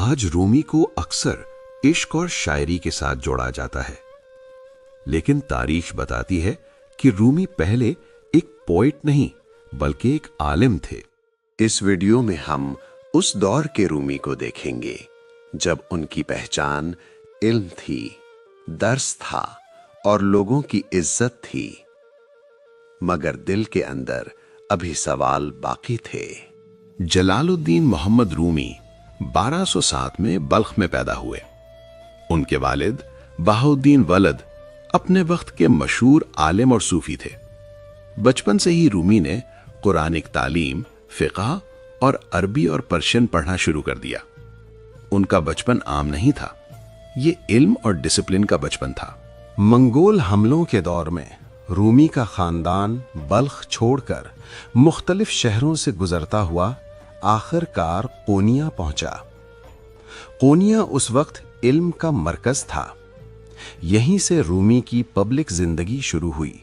آج رومی کو اکثر عشق اور شاعری کے ساتھ جوڑا جاتا ہے، لیکن تاریخ بتاتی ہے کہ رومی پہلے ایک پوئٹ نہیں بلکہ ایک عالم تھے۔ اس ویڈیو میں ہم اس دور کے رومی کو دیکھیں گے جب ان کی پہچان علم تھی، درس تھا اور لوگوں کی عزت تھی، مگر دل کے اندر ابھی سوال باقی تھے۔ جلال الدین محمد رومی 1207 میں بلخ میں پیدا ہوئے۔ ان کے والد بہاؤالدین ولد اپنے وقت کے مشہور عالم اور صوفی تھے۔ بچپن سے ہی رومی نے قرآنک تعلیم، فقہ اور عربی اور پرشین پڑھنا شروع کر دیا۔ ان کا بچپن عام نہیں تھا، یہ علم اور ڈسپلن کا بچپن تھا۔ منگول حملوں کے دور میں رومی کا خاندان بلخ چھوڑ کر مختلف شہروں سے گزرتا ہوا آخر کار قونیا پہنچا۔ قونیا اس وقت علم کا مرکز تھا۔ یہیں سے رومی کی پبلک زندگی شروع ہوئی۔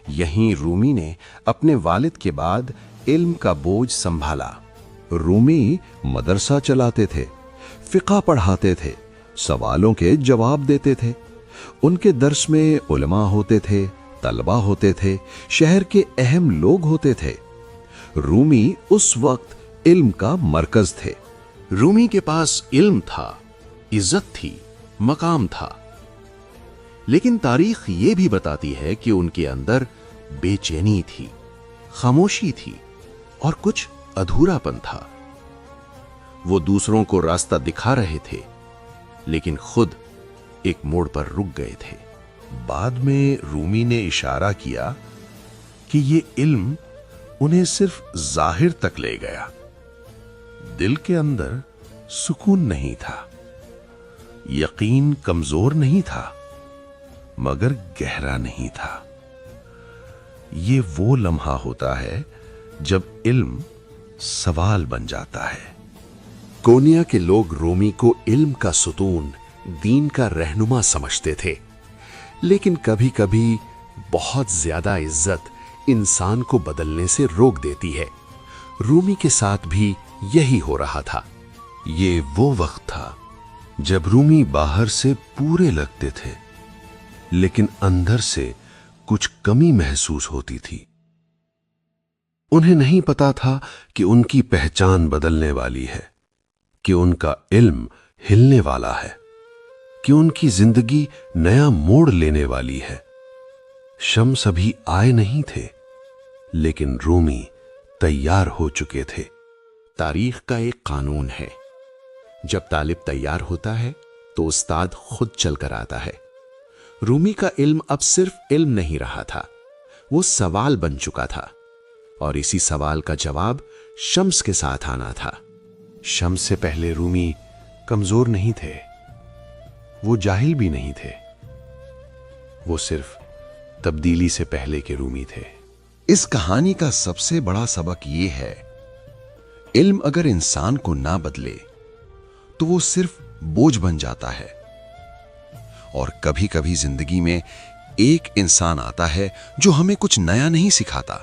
یہیں رومی نے اپنے والد کے بعد علم کا بوجھ سنبھالا۔ رومی مدرسہ چلاتے تھے، فقہ پڑھاتے تھے، سوالوں کے جواب دیتے تھے۔ ان کے درس میں علماء ہوتے تھے، طلبہ ہوتے تھے، شہر کے اہم لوگ ہوتے تھے۔ رومی اس وقت علم کا مرکز تھے۔ رومی کے پاس علم تھا، عزت تھی، مقام تھا، لیکن تاریخ یہ بھی بتاتی ہے کہ ان کے اندر بے چینی تھی، خاموشی تھی اور کچھ ادھورا پن تھا۔ وہ دوسروں کو راستہ دکھا رہے تھے، لیکن خود ایک موڑ پر رک گئے تھے۔ بعد میں رومی نے اشارہ کیا کہ یہ علم انہیں صرف ظاہر تک لے گیا، دل کے اندر سکون نہیں تھا، یقین کمزور نہیں تھا، مگر گہرا نہیں تھا۔ یہ وہ لمحہ ہوتا ہے جب علم سوال بن جاتا ہے۔ قونیا کے لوگ رومی کو علم کا ستون، دین کا رہنما سمجھتے تھے، لیکن کبھی کبھی بہت زیادہ عزت انسان کو بدلنے سے روک دیتی ہے۔ رومی کے ساتھ بھی یہی ہو رہا تھا۔ یہ وہ وقت تھا جب رومی باہر سے پورے لگتے تھے، لیکن اندر سے کچھ کمی محسوس ہوتی تھی۔ انہیں نہیں پتا تھا کہ ان کی پہچان بدلنے والی ہے، کہ ان کا علم ہلنے والا ہے، کہ ان کی زندگی نیا موڑ لینے والی ہے۔ شمس ابھی آئے نہیں تھے، لیکن رومی تیار ہو چکے تھے۔ تاریخ کا ایک قانون ہے، جب طالب تیار ہوتا ہے تو استاد خود چل کر آتا ہے۔ رومی کا علم اب صرف علم نہیں رہا تھا، وہ سوال بن چکا تھا، اور اسی سوال کا جواب شمس کے ساتھ آنا تھا۔ شمس سے پہلے رومی کمزور نہیں تھے، وہ جاہل بھی نہیں تھے، وہ صرف تبدیلی سے پہلے کے رومی تھے۔ اس کہانی کا سب سے بڑا سبق یہ ہے، علم اگر انسان کو نہ بدلے تو وہ صرف بوجھ بن جاتا ہے۔ اور کبھی کبھی زندگی میں ایک انسان آتا ہے جو ہمیں کچھ نیا نہیں سکھاتا،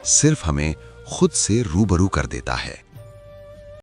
صرف ہمیں خود سے روبرو کر دیتا ہے۔